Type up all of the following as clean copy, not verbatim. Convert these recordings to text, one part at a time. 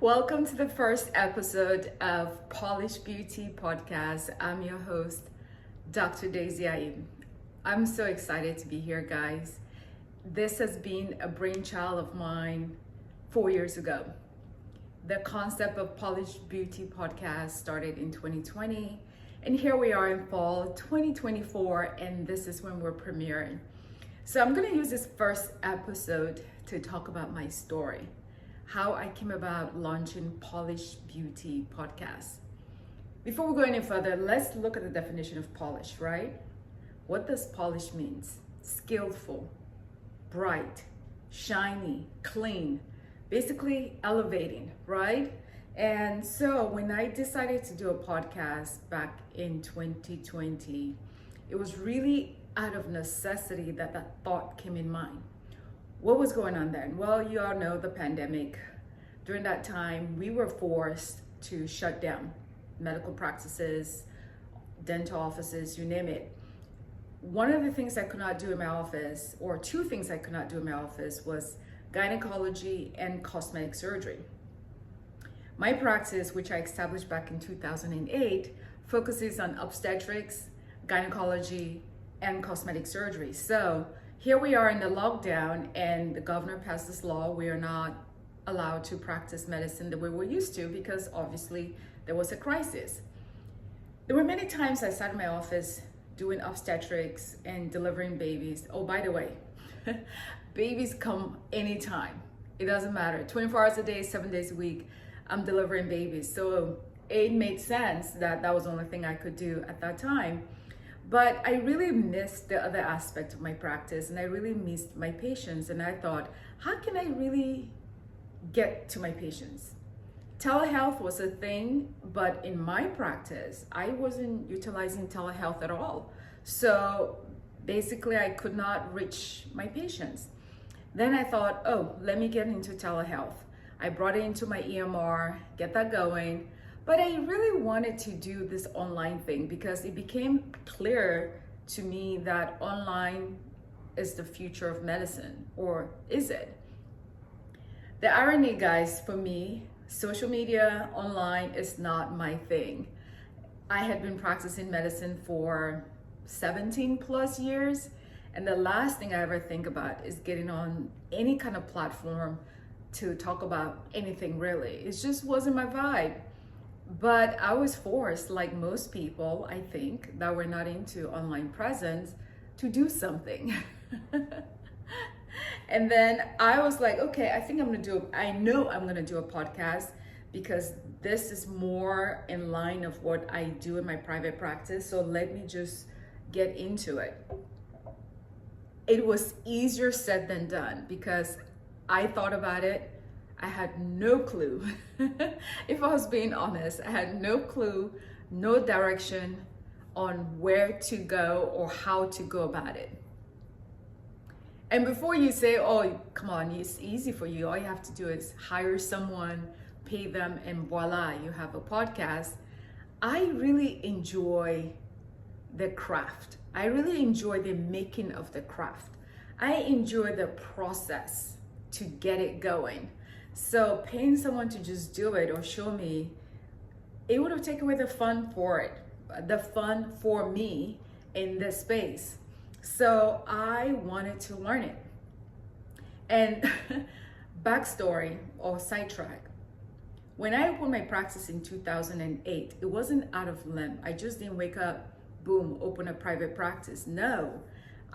Welcome to the first episode of Polish Beauty Podcast. I'm your host, Dr. Daisy Aim. I'm so excited to be here, guys. This has been a brainchild of mine 4 years ago. The concept of Polish Beauty Podcast started in 2020, and here we are in fall 2024, and this is when we're premiering. So I'm going to use this first episode to talk about my story. How I came about launching Polish Beauty Podcast. Before we go any further, let's look at the definition of polish, right? What does polish means? Skillful, bright, shiny, clean, basically elevating, right? And so when I decided to do a podcast back in 2020, it was really out of necessity that thought came in mind. What was going on then? Well, you all know the pandemic. During that time, we were forced to shut down medical practices, dental offices, you name it. One of the things I could not do in my office, or two things I could not do in my office, was gynecology and cosmetic surgery. My practice, which I established back in 2008, focuses on obstetrics, gynecology, and cosmetic surgery. So here we are in the lockdown, and the governor passed this law. We are not allowed to practice medicine the way we're used to because obviously there was a crisis. There were many times I sat in my office doing obstetrics and delivering babies. Oh, by the way, babies come anytime. It doesn't matter. 24 hours a day, 7 days a week, I'm delivering babies. So it made sense that that was the only thing I could do at that time. But I really missed the other aspect of my practice, and I really missed my patients. And I thought, how can I really get to my patients? Telehealth was a thing, but in my practice, I wasn't utilizing telehealth at all. So basically, I could not reach my patients. Then I thought, oh, let me get into telehealth. I brought it into my EMR, get that going. But I really wanted to do this online thing because it became clear to me that online is the future of medicine, or is it? The irony, guys, for me, social media, online is not my thing. I had been practicing medicine for 17 plus years, and the last thing I ever think about is getting on any kind of platform to talk about anything really. It just wasn't my vibe. But I was forced, like most people, I think, that were not into online presence, to do something. And then I was like, okay, I know I'm gonna do a podcast because this is more in line of what I do in my private practice. So let me just get into it. It was easier said than done because I thought about it. I had no clue. If I was being honest, I had no clue, no direction on where to go or how to go about it. And before you say, oh, come on, it's easy for you. All you have to do is hire someone, pay them, and voila, you have a podcast. I really enjoy the craft. I really enjoy the making of the craft. I enjoy the process to get it going. So paying someone to just do it or show me, it would have taken away the fun for it, the fun for me in this space. So I wanted to learn it. And backstory or sidetrack. When I opened my practice in 2008, it wasn't out of limb. I just didn't wake up, boom, open a private practice. No.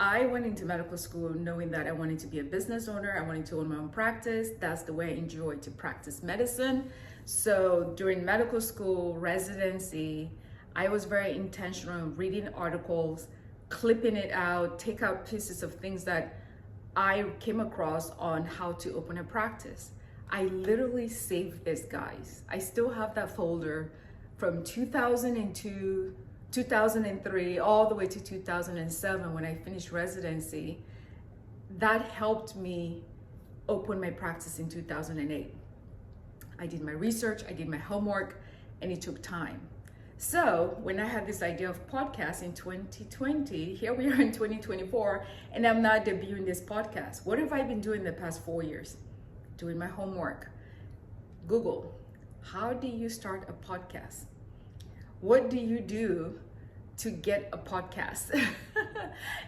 I went into medical school knowing that I wanted to be a business owner. I wanted to own my own practice. That's the way I enjoyed to practice medicine. So during medical school, residency, I was very intentional in reading articles, clipping it out, take out pieces of things that I came across on how to open a practice. I literally saved this, guys. I still have that folder from 2002, 2003, all the way to 2007 when I finished residency. That helped me open my practice in 2008. I did my research, I did my homework, and it took time. So when I had this idea of podcast in 2020, here we are in 2024, and I'm now debuting this podcast. What have I been doing the past 4 years? Doing my homework, Google, how do you start a podcast? What do you do to get a podcast?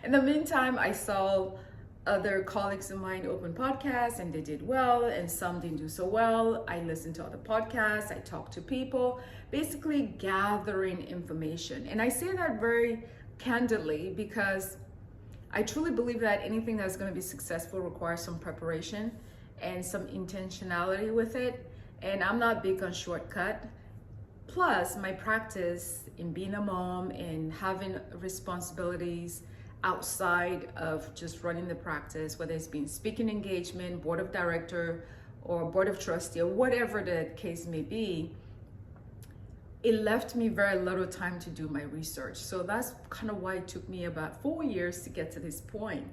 In the meantime, I saw other colleagues of mine open podcasts and they did well, and some didn't do so well. I listened to other podcasts, I talked to people, basically gathering information. And I say that very candidly because I truly believe that anything that's going to be successful requires some preparation and some intentionality with it. And I'm not big on shortcut. Plus, my practice in being a mom and having responsibilities outside of just running the practice, whether it's being speaking engagement, board of director, or board of trustee, or whatever the case may be, it left me very little time to do my research. So that's kind of why it took me about 4 years to get to this point.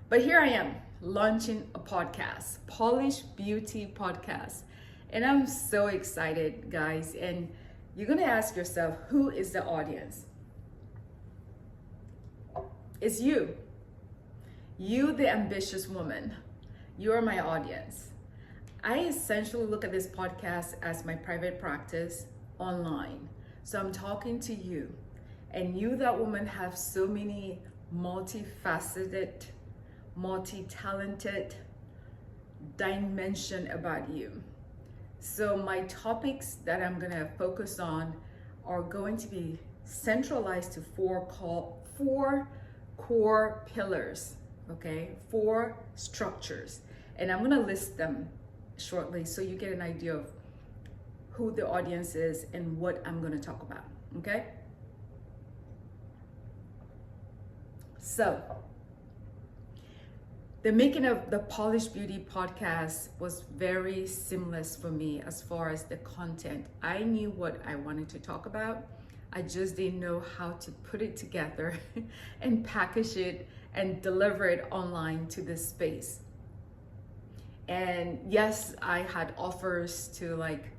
But here I am, launching a podcast, Polish Beauty Podcast. And I'm so excited, guys. And you're gonna ask yourself, who is the audience? It's you. You, the ambitious woman. You're my audience. I essentially look at this podcast as my private practice online. So I'm talking to you, and you, that woman, have so many multifaceted, multi-talented dimension about you. So my topics that I'm gonna focus on are going to be centralized to four core pillars, okay? 4 structures. And I'm gonna list them shortly so you get an idea of who the audience is and what I'm gonna talk about, okay? So, the making of the Polish Beauty Podcast was very seamless for me as far as the content. I knew what I wanted to talk about. I just didn't know how to put it together and package it and deliver it online to this space. And yes, I had offers to like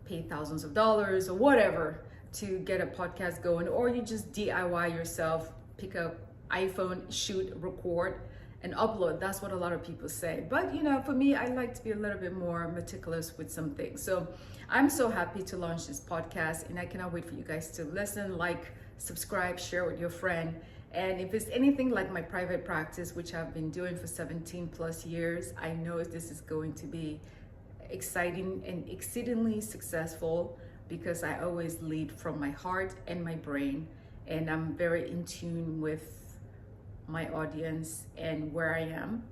pay thousands of dollars or whatever to get a podcast going, or you just DIY yourself, pick up iPhone, shoot, record, and upload. That's what a lot of people say. But you know, for me, I like to be a little bit more meticulous with some things. So I'm so happy to launch this podcast, and I cannot wait for you guys to listen, like, subscribe, share with your friend. And if it's anything like my private practice, which I've been doing for 17 plus years, I know this is going to be exciting and exceedingly successful because I always lead from my heart and my brain, and I'm very in tune with my audience and where I am.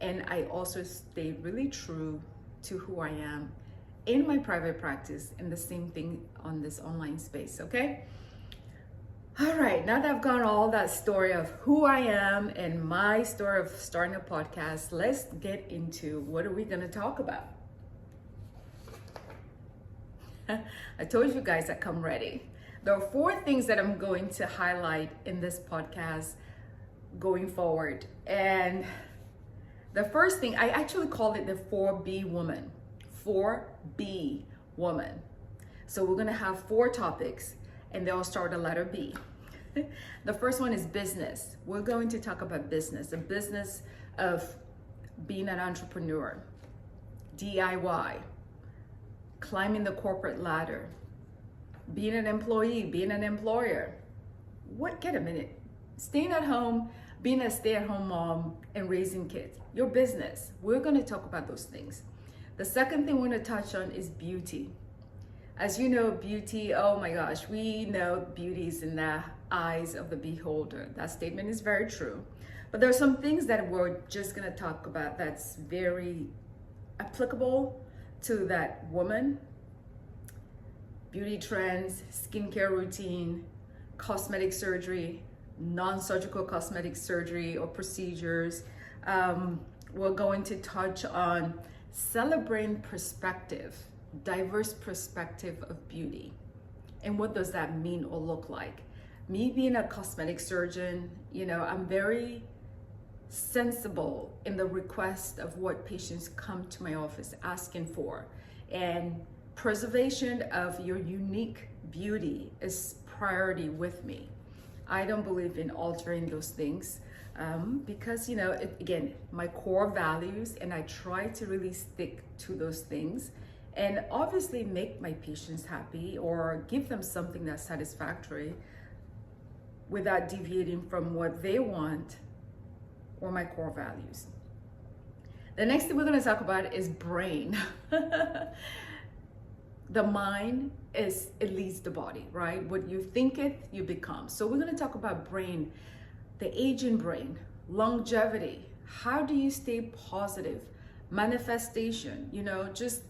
And I also stay really true to who I am in my private practice, and the same thing on this online space, okay? All right, now that I've gone all that story of who I am and my story of starting a podcast, let's get into what are we gonna talk about. I told you guys I come ready. There are 4 things that I'm going to highlight in this podcast going forward. And the first thing, I actually call it the 4B woman. 4B woman. So we're gonna have 4 topics, and they all start with the letter B. The first one is business. We're going to talk about business, the business of being an entrepreneur, DIY, climbing the corporate ladder, being an employee, being an employer. Get a minute. Staying at home, being a stay-at-home mom, and raising kids. Your business. We're going to talk about those things. The second thing we're going to touch on is beauty. As you know, beauty, oh my gosh, we know beauty is in the eyes of the beholder. That statement is very true. But there are some things that we're just going to talk about that's very applicable to that woman. Beauty trends, skincare routine, cosmetic surgery, non-surgical cosmetic surgery or procedures. We're going to touch on celebrating perspective, diverse perspective of beauty. And what does that mean or look like? Me being a cosmetic surgeon, you know, I'm very sensible in the request of what patients come to my office asking for. And preservation of your unique beauty is priority with me. I don't believe in altering those things because, you know, again, my core values, and I try to really stick to those things. and obviously make my patients happy or give them something that's satisfactory without deviating from what they want or my core values. The next thing we're going to talk about is brain. The mind is, it leads the body, right? What you thinketh, you become. So we're going to talk about brain, the aging brain, longevity. How do you stay positive? Manifestation, just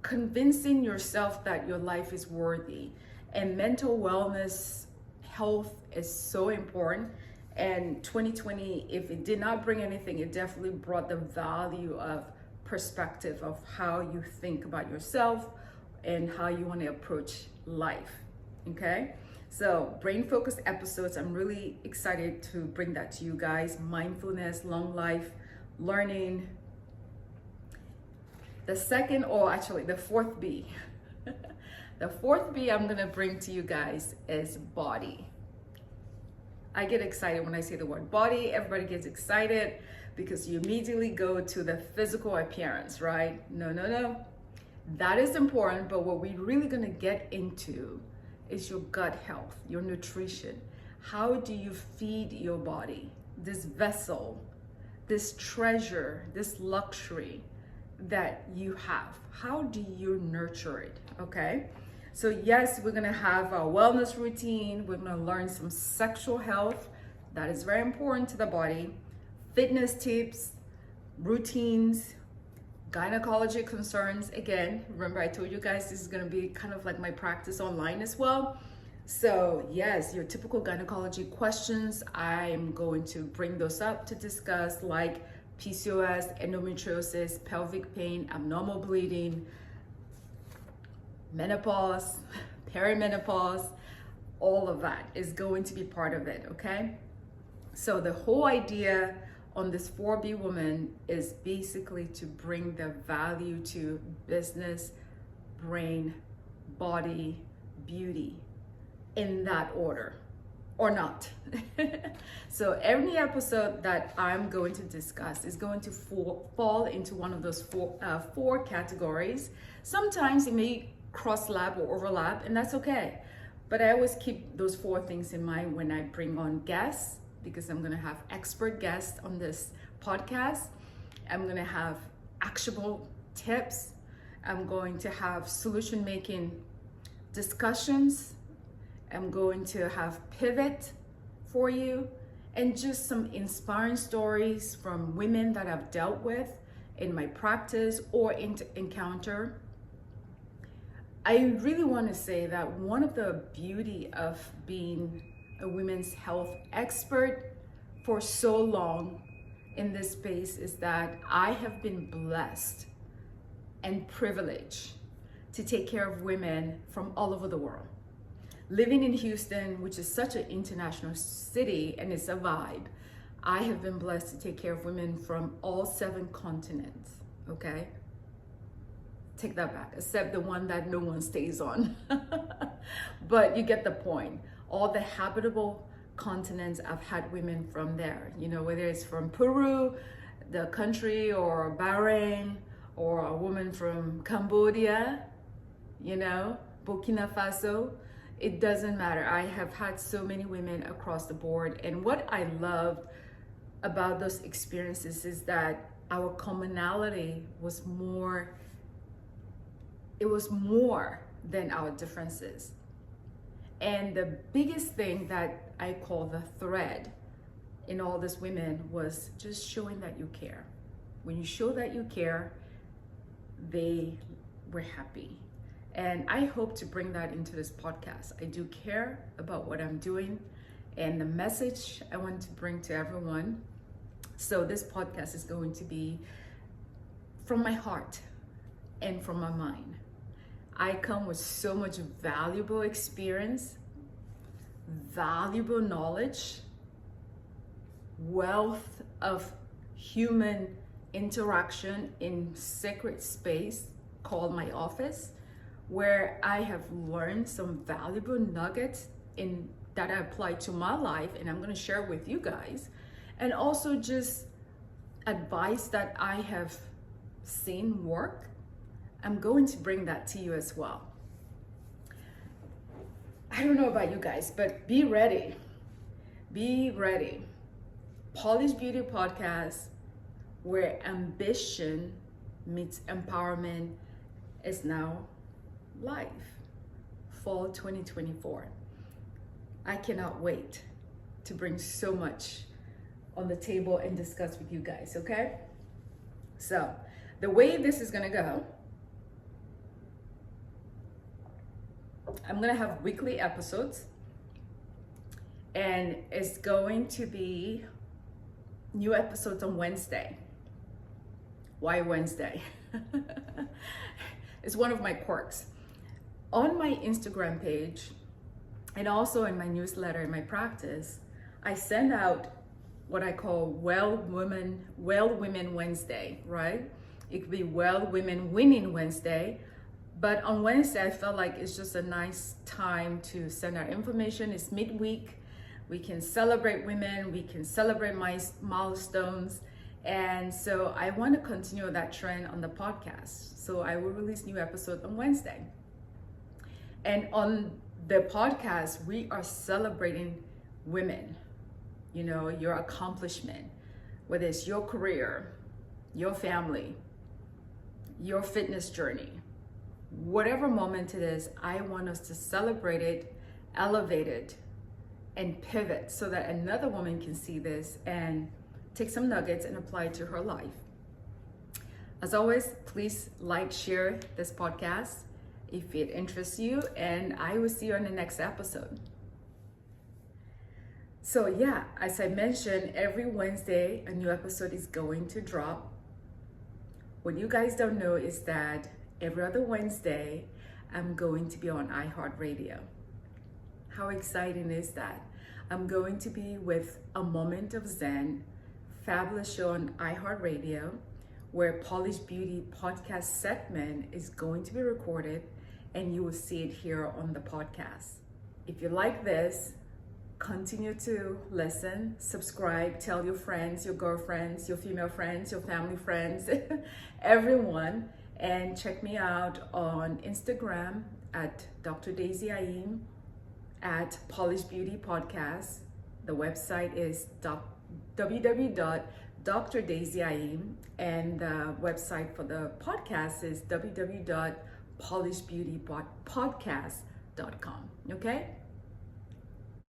convincing yourself that your life is worthy. And mental wellness, health is so important. And 2020, if it did not bring anything, it definitely brought the value of perspective of how you think about yourself and how you want to approach life. Okay, so brain focused episodes, I'm really excited to bring that to you guys. Mindfulness, long life, learning. The fourth B. The fourth B I'm gonna bring to you guys is body. I get excited when I say the word body. Everybody gets excited because you immediately go to the physical appearance, right? No. That is important, but what we're really gonna get into is your gut health, your nutrition. How do you feed your body? This vessel, this treasure, this luxury that you have. How do you nurture it, okay? So yes, we're gonna have a wellness routine. We're gonna learn some sexual health. That is very important to the body. Fitness tips, routines, gynecology concerns. Again, remember I told you guys this is gonna be kind of like my practice online as well. So yes, your typical gynecology questions, I'm going to bring those up to discuss, like PCOS, endometriosis, pelvic pain, abnormal bleeding, menopause, perimenopause, all of that is going to be part of it, okay? So the whole idea on this 4B woman is basically to bring the value to business, brain, body, beauty, in that order, or not. So every episode that I'm going to discuss is going to fall into one of those four categories. Sometimes it may cross-lab or overlap, and that's okay. But I always keep those four things in mind when I bring on guests, because I'm gonna have expert guests on this podcast. I'm gonna have actionable tips. I'm going to have solution-making discussions. I'm going to have pivot for you, and just some inspiring stories from women that I've dealt with in my practice or encounter. I really want to say that one of the beauty of being a women's health expert for so long in this space is that I have been blessed and privileged to take care of women from all over the world. Living in Houston, which is such an international city and it's a vibe, I have been blessed to take care of women from all 7 continents, okay? Take that back, except the one that no one stays on. But you get the point. All the habitable continents, I've had women from there, whether it's from Peru, the country, or Bahrain, or a woman from Cambodia, Burkina Faso. It doesn't matter. I have had so many women across the board. And what I loved about those experiences is that our commonality was more than our differences. And the biggest thing that I call the thread in all these women was just showing that you care. When you show that you care, they were happy. And I hope to bring that into this podcast. I do care about what I'm doing and the message I want to bring to everyone. So this podcast is going to be from my heart and from my mind. I come with so much valuable experience, valuable knowledge, wealth of human interaction in sacred space called my office, where I have learned some valuable nuggets that I apply to my life, and I'm going to share with you guys, and also just advice that I have seen work, I'm going to bring that to you as well. I don't know about you guys, but be ready. Be ready. Polished Beauty Podcast, where ambition meets empowerment, is now live. Fall 2024. I cannot wait to bring so much on the table and discuss with you guys, okay? So, the way this is gonna go, I'm gonna have weekly episodes, and it's going to be new episodes on Wednesday. Why Wednesday? It's one of my quirks. On my Instagram page, and also in my newsletter, in my practice, I send out what I call Well Women Wednesday, right? It could be Well Women Winning Wednesday, but on Wednesday, I felt like it's just a nice time to send out information. It's midweek. We can celebrate women. We can celebrate my milestones. And so I want to continue that trend on the podcast. So I will release new episodes on Wednesday. And on the podcast, we are celebrating women, you know, your accomplishment, whether it's your career, your family, your fitness journey, whatever moment it is, I want us to celebrate it, elevate it, and pivot so that another woman can see this and take some nuggets and apply it to her life. As always, please like, share this podcast if it interests you, and I will see you on the next episode. So yeah, as I mentioned, every Wednesday, a new episode is going to drop. What you guys don't know is that every other Wednesday, I'm going to be on iHeartRadio. How exciting is that? I'm going to be with A Moment of Zen, fabulous show on iHeartRadio, where Polished Beauty podcast segment is going to be recorded, and you will see it here on the podcast. If you like this, continue to listen, subscribe, tell your friends, your girlfriends, your female friends, your family friends, everyone, and check me out on Instagram at Dr. Daisy Aim, at Polished Beauty Podcast. The website is www.drdaisyim, and the website for the podcast is www.polishedbeautypodcast.com. Okay?